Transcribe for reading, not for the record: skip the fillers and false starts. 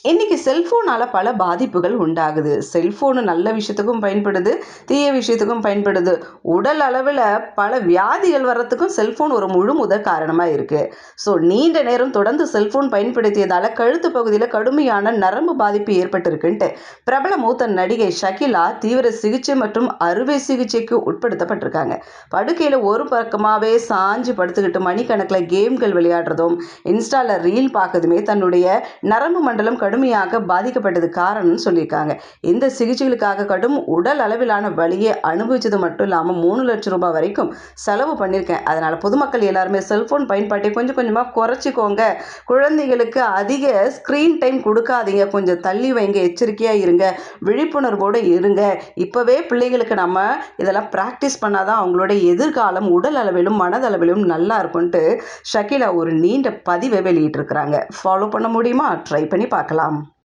இன்னைக்கு செல்ஃபோனால் பல பாதிப்புகள் உண்டாகுது. செல்ஃபோனு நல்ல விஷயத்துக்கும் பயன்படுது, தீய விஷயத்துக்கும் பயன்படுது. உடல் அளவில் பல வியாதிகள் வர்றதுக்கும் செல்ஃபோன் ஒரு முழு முதற் காரணமாக இருக்குது. ஸோ நீண்ட நேரம் தொடர்ந்து செல்ஃபோன் பயன்படுத்தியதால் கழுத்து பகுதியில் கடுமையான நரம்பு பாதிப்பு ஏற்பட்டிருக்குன்ட்டு பிரபல மூத்த நடிகை ஷகிலா தீவிர சிகிச்சை மற்றும் அறுவை சிகிச்சைக்கு உட்படுத்தப்பட்டிருக்காங்க. படுக்கையில் ஒரு பக்கமாகவே சாஞ்சு படுத்துக்கிட்டு மணிக்கணக்கில் கேம்கள் விளையாடுறதும் இன்ஸ்டாவில் ரீல் பார்க்கறதுமே தன்னுடைய நரம்பு மண்டலம் கடுமையாக பாதிக்கப்பட்டது காரணம்னு சொல்லியிருக்காங்க. இந்த சிகிச்சைகளுக்காக கடும் உடல் அளவிலான வலியை அனுபவிச்சது மட்டும் இல்லாமல் 3 லட்சம் ரூபாய் வரைக்கும் செலவு பண்ணியிருக்கேன். அதனால் பொதுமக்கள் எல்லாருமே செல்ஃபோன் பயன்பாட்டை கொஞ்சம் கொஞ்சமாக குறைச்சிக்கோங்க. குழந்தைகளுக்கு அதிக ஸ்க்ரீன் டைம் கொடுக்காதீங்க. கொஞ்சம் தள்ளி வைங்க. எச்சரிக்கையாக இருங்க. விழிப்புணர்வோடு இருங்க. இப்போவே பிள்ளைங்களுக்கு நம்ம இதெல்லாம் ப்ராக்டிஸ் பண்ணாதான் அவங்களோட எதிர்காலம் உடல் அளவிலும் மனதளவிலும் நல்லா இருக்கும்ன்ட்டு ஷகிலா ஒரு நீண்ட பதிவை வெளியிட்டிருக்கிறாங்க. ஃபாலோ பண்ண முடியுமா? ட்ரை பண்ணி பார்க்கலாம்.